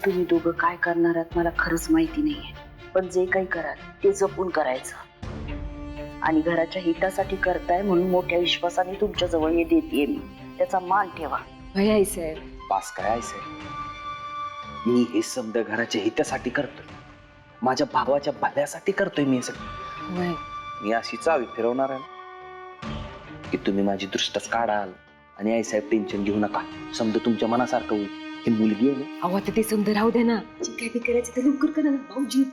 तुम्ही दोघं काय करणार आहात मला खरंच माहिती नाहीये, पण जे काही कराल ते जपून करायचं. आणि घराच्या हितासाठी करताय म्हणून मोठ्या विश्वासाने तुमच्या जवळ हे देतेय मी, त्याचा मान ठेवा. भय आई साहेब, पास काय आहे साहेब? मी हे समजा घराच्या हितासाठी करतोय, माझ्या भावाच्या भल्यासाठी करतोय मी हे सगळं. वय मी अशी चावी फिरवणार आहे ना की तुम्ही माझी दृष्टच काढाल आणि आई साहेब टेन्शन घेऊ नका, समजा तुमच्या मनासारखं होईल. ही मुलगी आहे ना, अहो आता ते समजा राहू दे ना, जे काय ते करायचं ते लवकर करा ना भाऊजी.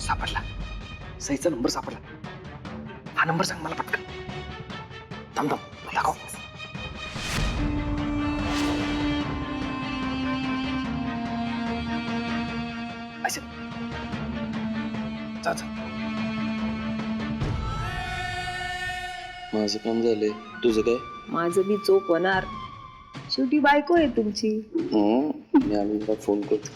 सापडला, सईचा नंबर सापडला. हा नंबर सांग मला पटकन. थांब थांब, दाखव. असं जा जा. माझं काम झालंय, तुझं काय? माझं बी चोप होणार, शेवटी बायको आहे तुमची. मी आम्ही फोन करतो.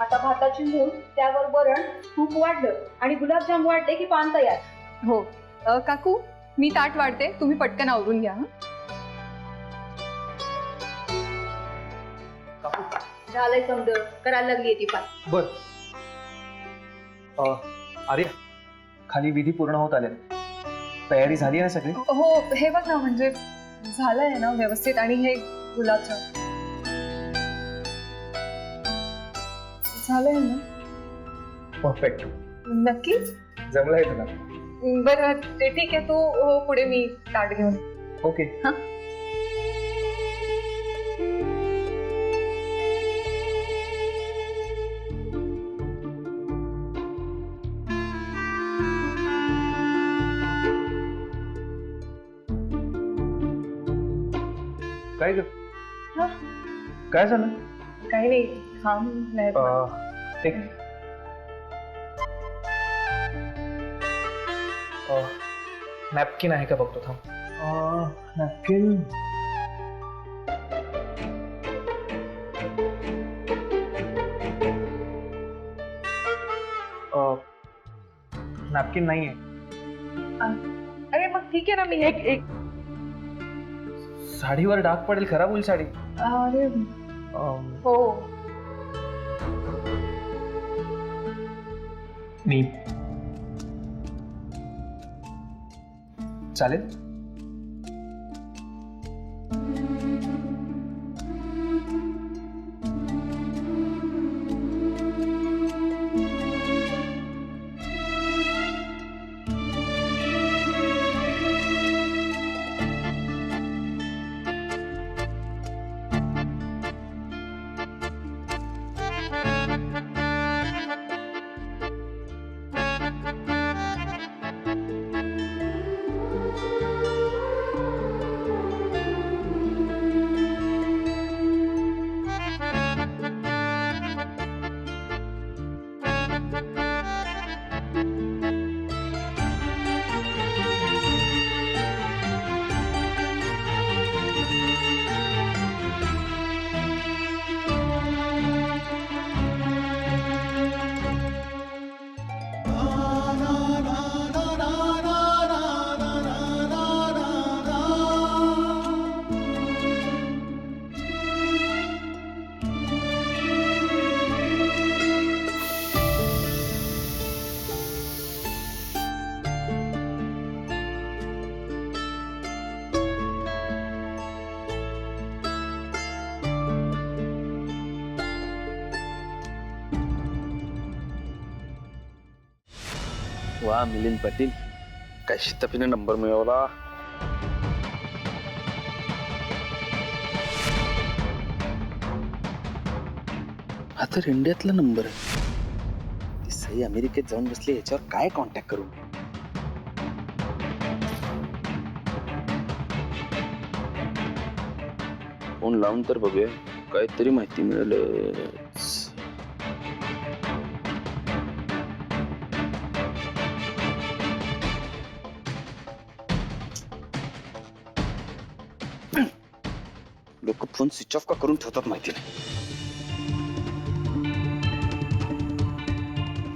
आता भाताची मूग, त्यावर वरण, तूप वाढलं आणि गुलाबजाम वाढले की पान तयार. हो काकू, मी ताट वाढते, तुम्ही पटकन आवरून घ्या. झालंय समज, करायला लागली ती पान. बर. अरे खाली विधी पूर्ण होत आले, तयारी झाली ना सगळी? हो, हे बघ ना, म्हणजे झालंय ना व्यवस्थित. आणि हे गुलाबजाम झालंय ना? परफेक्ट, नक्की? जमलंय तुला? बरं ते ठीक आहे, तू हो पुढे, मी ताट घेऊन. ओके. हा. काय ग? हा? काय झालं? काही नाही, थांब नाही. एक नॅपकिन आहे का बघतो, थांब. नॅपकिन. नॅपकिन नाहीये. अरे मग ठीक आहे ना, मी एक साडीवर डाग पडेल, खराब होईल साडी. अरे हो. मी चालेल. वा मिलिंद पाटील, काय शिताफीने नंबर मिळवला. हा तर इंडियातला नंबर आहे. ती सई अमेरिकेत जाऊन बसली, याच्यावर काय कॉन्टॅक्ट करू? फोन लावून तर बघूया, काहीतरी माहिती मिळेल. लोक फोन स्विच ऑफ का करून ठेवतात माहिती नाही.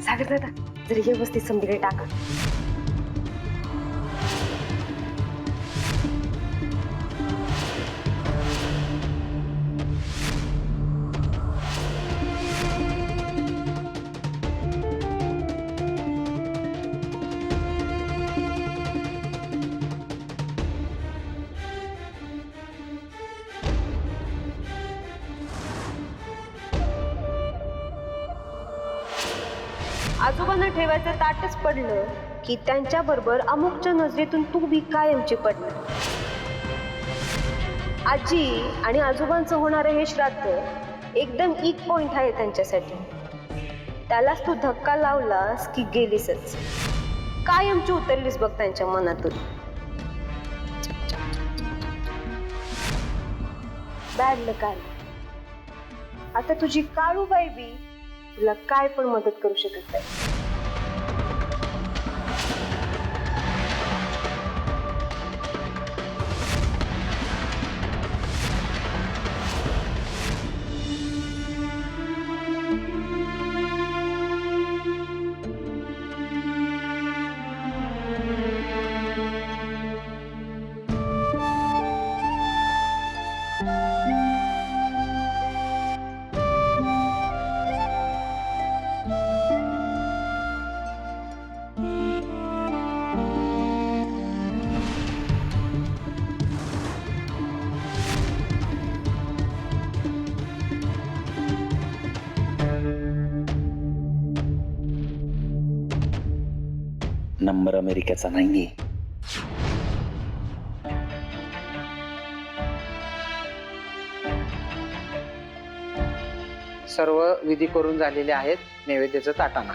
सागर दादा जरी व्यवस्थित समजीकडे टाका. आजोबांना ठेवायचं ताटच पडलं की त्यांच्या बरोबर अमुकच्या नजरेतून तू बी कायमची पडणार. आजी आणि आजोबांचं होणारं हे श्राद्ध एकदम एक पॉइंट आहे त्यांच्यासाठी. त्यालाच तू धक्का लावलास की गेलीसच, कायमची उतरलीस बघ त्यांच्या मनातून. बॅड लक आलं. आता तुझी काळूबाई बी तुला काय पण मदत करू शकत नाही. नंबर अमेरिकेचा नाहीये. सर्व विधी करून झालेले आहेत. नैवेद्याचं ताटाना.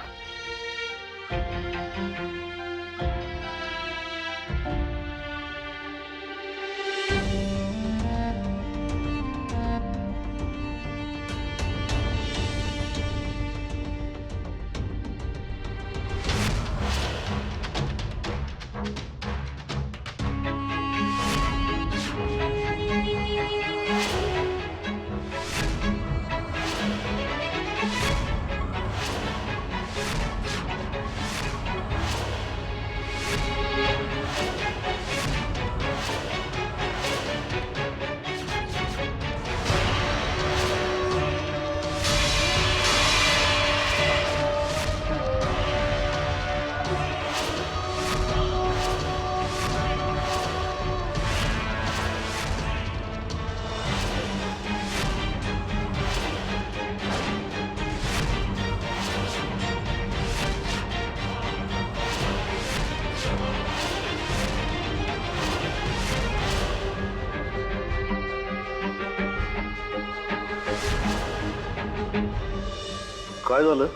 काय झालं?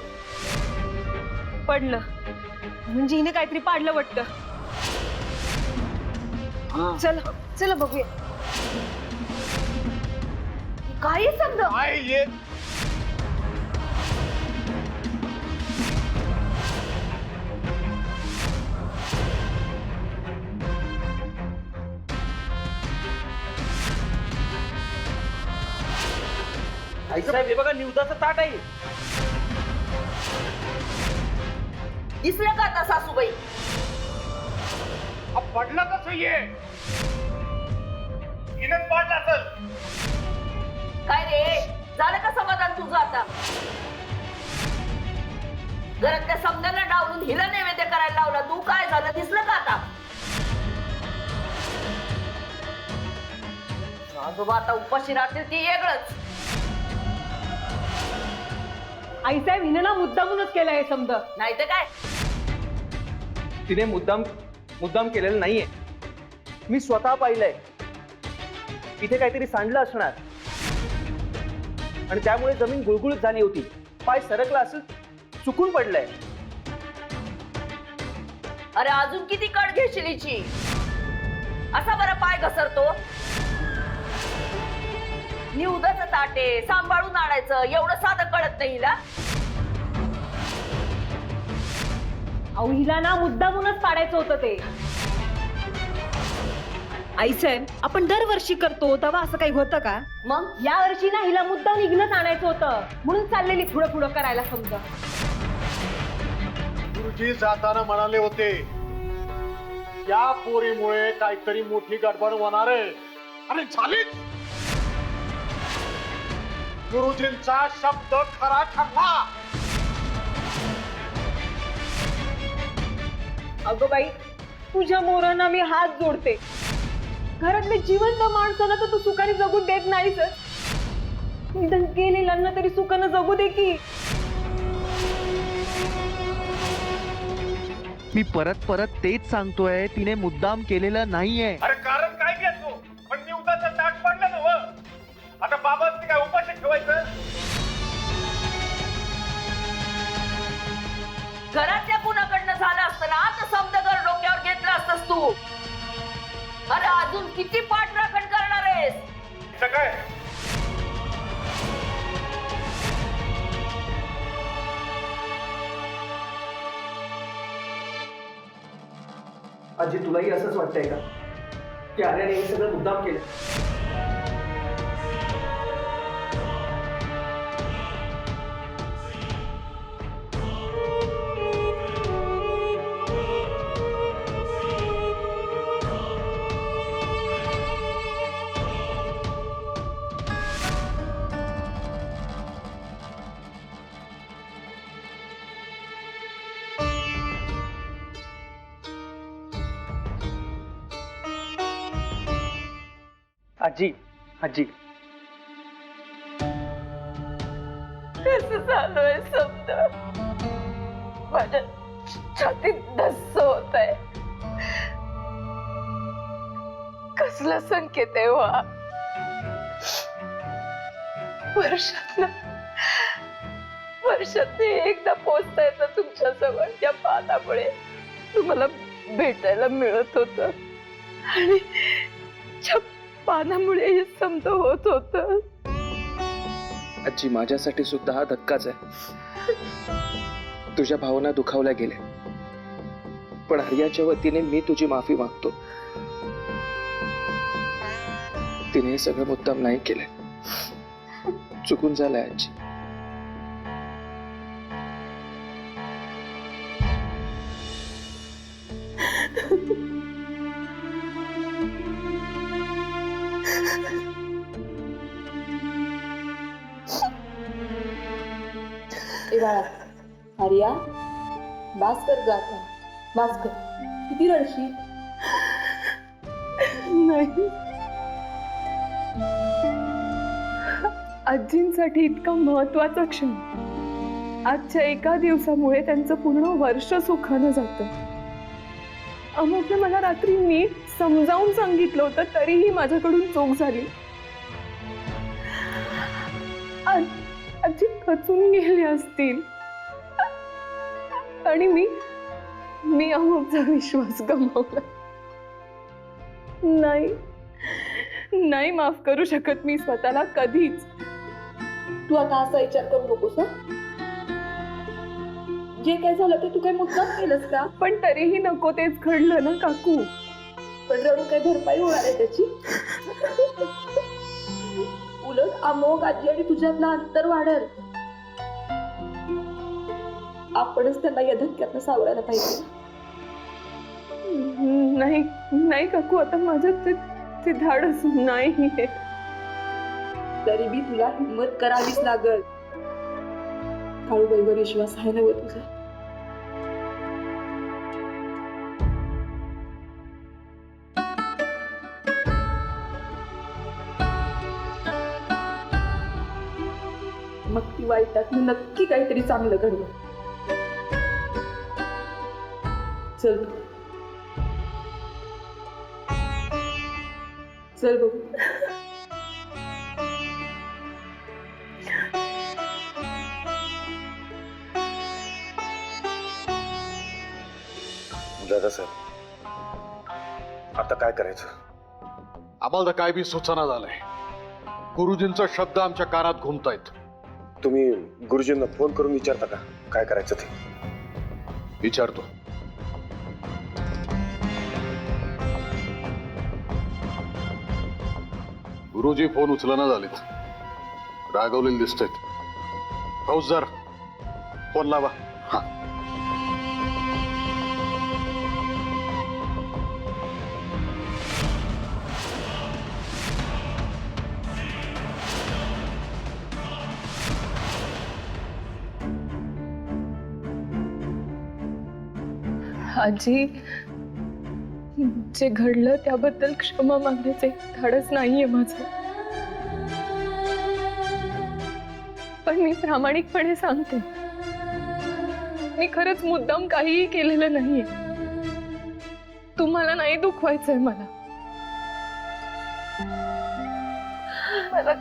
पडलं म्हणजे हिने काहीतरी पाडलं वाटतं. चला चला बघूया. काही समजा आईसाहेब हे बघा निवदाचं ताट आहे. दिसलं का आता सासूबाई? पडलं कसं ये हिनच पाडलं असेल. काय रे, झालं का समाधान तुझं आता? घरातल्या समजायला डावलून हिला नैवेद्य करायला लावला तू. काय झालं दिसलं का आता? आजोबा आता उपाशी राहतील ती वेगळंच. आईसाहेब हिने ना मुद्दामूनच केलं हे समजा. नाही तर काय, तिने मुद्दाम केलेलं नाहीये. मी स्वतः पाहिलंय. इथे काहीतरी सांडलं असणार आणि त्यामुळे जमीन गुळगुळीत झाली होती. पाय सरकला असेल, चुकून पडलंय. अरे अजून किती कड घेशील हिची? असा बरा पाय घसरतो. निवदाचं ताटे सांभाळून आणायचं एवढं साधं कळत नाही हिला. अहो हिला ना मुद्दामूनच पाडायचं होतं ते. आईसाहेब आपण दरवर्षी करतो तेव्हा असं काही होतं का? मग या वर्षी ना हिला मुद्दा निघणंच आणायचं होतं म्हणून चाललेली पुढं पुढं करायला समजा. गुरुजी जाताना म्हणाले होते या पोरीमुळे काहीतरी मोठी गडबड होणार आहे. अरे झालीच. गुरुजींचा शब्द खरा ठरला. अगं बाई तुझ्या मोरांना मी हात जोडते. घरातले जिवंत माणसांना तर तू सुखाने जगू देत नाहीस. निदान गेलेल्यांना तरी सुखानं जगू दे की. मी परत परत तेच सांगतोय, तिने मुद्दाम केलेलं नाहीये. अरे कारण काय घेतो पण मी उद्याचं ताट पडलं ना. आता बाबांनी काय उपाशी ठेवायचं. घरातल्या कुणाकडनं झालं असतं ना तर समजा घर डोक्यावर घेतलं असतस तू. अरे अजून किती पाठराखण करणार आहेस? काय आजी तुलाही असंच वाटतंय का की आर्याने हे सगळं मुद्दाम केलं? आजी आजी कसं चालूय समजा. माझ्या छातीत धस्स होत आहे. कसला संकेत आहे वा. वर्षात एकदा पोचता येतं तुमच्या जवळ. त्या पानामुळे तुम्हाला भेटायला मिळत होत आणि पानामुळे हे समज होत होत. आजी माझ्यासाठी सुद्धा हा धक्काच आहे. तुझ्या भावना दुखावल्या गेल्या पण आर्याच्या वतीने मी तुझी माफी मागतो. तिने हे सगळं मुद्दाम नाही केलंय. चुकून झालंय आजी. आर्या बास कर गाता. बास कर. किती रडशी. नाही आजींसाठी इतका महत्वाचा क्षण. आजच्या एका दिवसामुळे त्यांचं पूर्ण वर्ष सुखानं जातं. अमुकने मला रात्री नीट समजावून सांगितलं होतं तरीही माझ्याकडून चूक झाली. आजी खचून गेले असतील आणि मी अमुकचा विश्वास गमावला. नाही माफ करू शकत मी स्वतःला कधीच. तू आता असा विचार करू नकोस. जे काय झालं ते तू काय मुद्दाम केलंस का? पण तरीही नको तेच घडलं ना काकू. पण रडून काय भरपाई होणार आहे त्याची? उलट अमोघ आजी आणि तुझ्यातलं अंतर वाढेल. आपणच त्यांना या धक्क्यातनं सावरायला पाहिजे. नाही काकू आता माझ्यात ते धाडस नाही. तरी बी तुला हिंमत करावीच लागल. काळूबाईवर विश्वास आहे ना तुझा? मग ती वाईटात नक्की काहीतरी चांगलं घडलं. चल चल बघू. दादा सर आता काय करायचं? आम्हाला तर काय बी सुचना झालंय. गुरुजींचा शब्द आमच्या कानात घुमतायत. तुम्ही गुरुजींना फोन करून विचारता का काय करायचं ते? विचारतो. गुरुजी फोन उचलना झालेत. रागवलेले दिसतात. फौजदार फोन लावा. हा. आजी, जे घडलं त्याबद्दल क्षमा मागण्याचे धाडस नाहीये माझं. पण मी प्रामाणिकपणे सांगते, मी खरंच मुद्दाम काहीही केलेलं नाहीये. तुम्हाला नाही दुखवायचंय मला. मला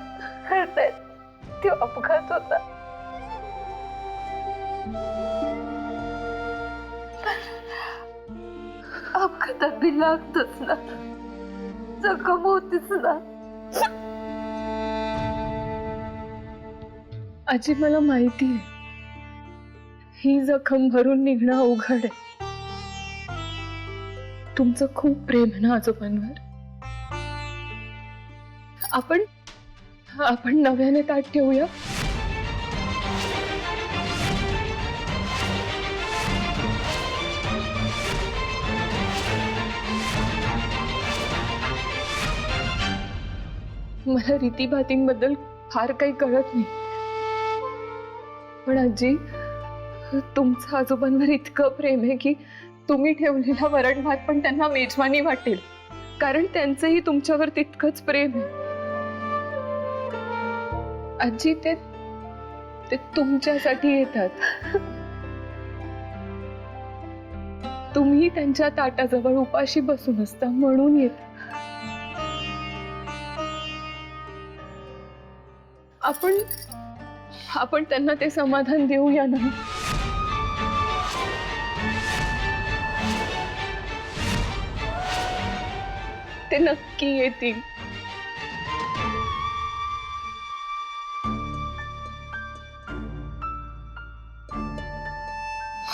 कळतंय तो अपघात होता. अपघातात बी लागतच ना, जखम होतीच ना. आजी, मला माहिती आहे ही जखम भरून निघणं अवघड आहे. तुमचं खूप प्रेम आहे ना आजोबांवर. आपण नव्याने ताट ठेवूया. मला रीतीभातींबद्दल फार काही कळत नाही, पण आजी, तुमचं आजोबांवर इतकं प्रेम आहे की तुम्ही ठेवलेला वरण भात पण त्यांना मेजवानी वाटेल, कारण त्यांचंही तुमच्यावर तितकंच प्रेम आहे. आजी, ते तुमच्यासाठी येतात. तुम्ही त्यांच्या ताटाजवळ उपाशी बसून असता म्हणून येतात. आपण त्यांना ते समाधान देऊया ना. ते नक्की येतील.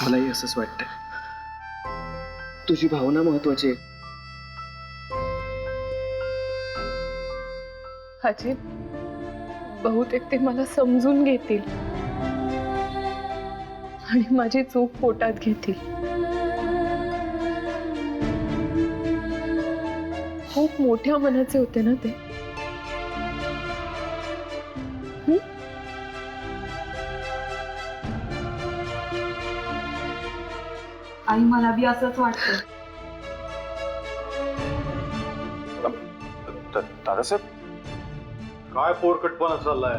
मलाही असंच वाटतंय. तुझी भावना महत्वाची आहे. आजी, बहुतेक ते मला समजून घेतील आणि माझी चूक पोटात घेतील. खूप मोठ्या मनाचे होते ना ते. आई, मला बी असंच वाटतं. दादासाहेब, काय पोरकटपणा चाललाय?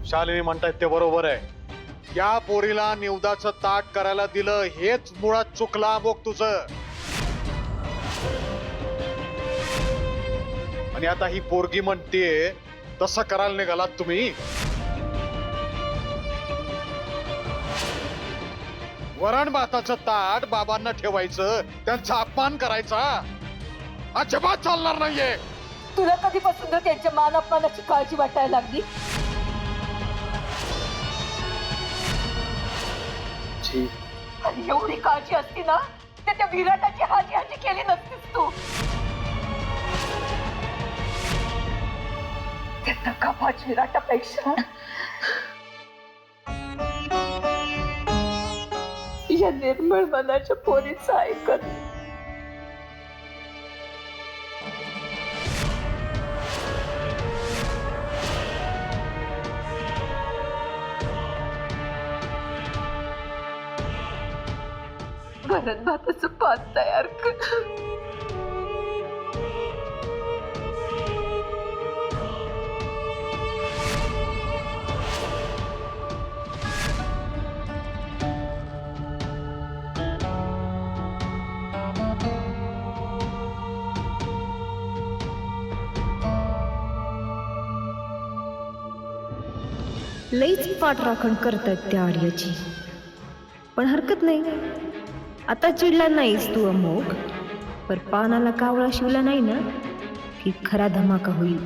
शालिनी म्हणतायत ते बरोबर आहे. या पोरीला निवदाचं ताट करायला दिलं हेच मुळात चुकला बघ तुझं. आणि आता ही पोरगी म्हणते तसं करायला निघालात तुम्ही. वरण भाताचं ताट बाबांना ठेवायचं, त्यांचा अपमान करायचा अजिबात चालणार नाहीये. तुला कधीपासून त्यांच्या मान अपमानाची काळजी वाटायला लागली? आणि एवढी काळजी असती ना तर त्या विराटाची हाजी हाजी केली नसतीस तू. त्या नकाबाज विराटापेक्षा या निर्मळ मनाच्या पोरीचं ऐकत. वरण भाताचं पात तयार कर. लईच पाठराखण करतायत त्या आर्याची, पण हरकत नाही. आता चिडला नाहीस तू अमोघ, पर पानाला कावळा शिवला नाही ना की खरा धमाका होईल.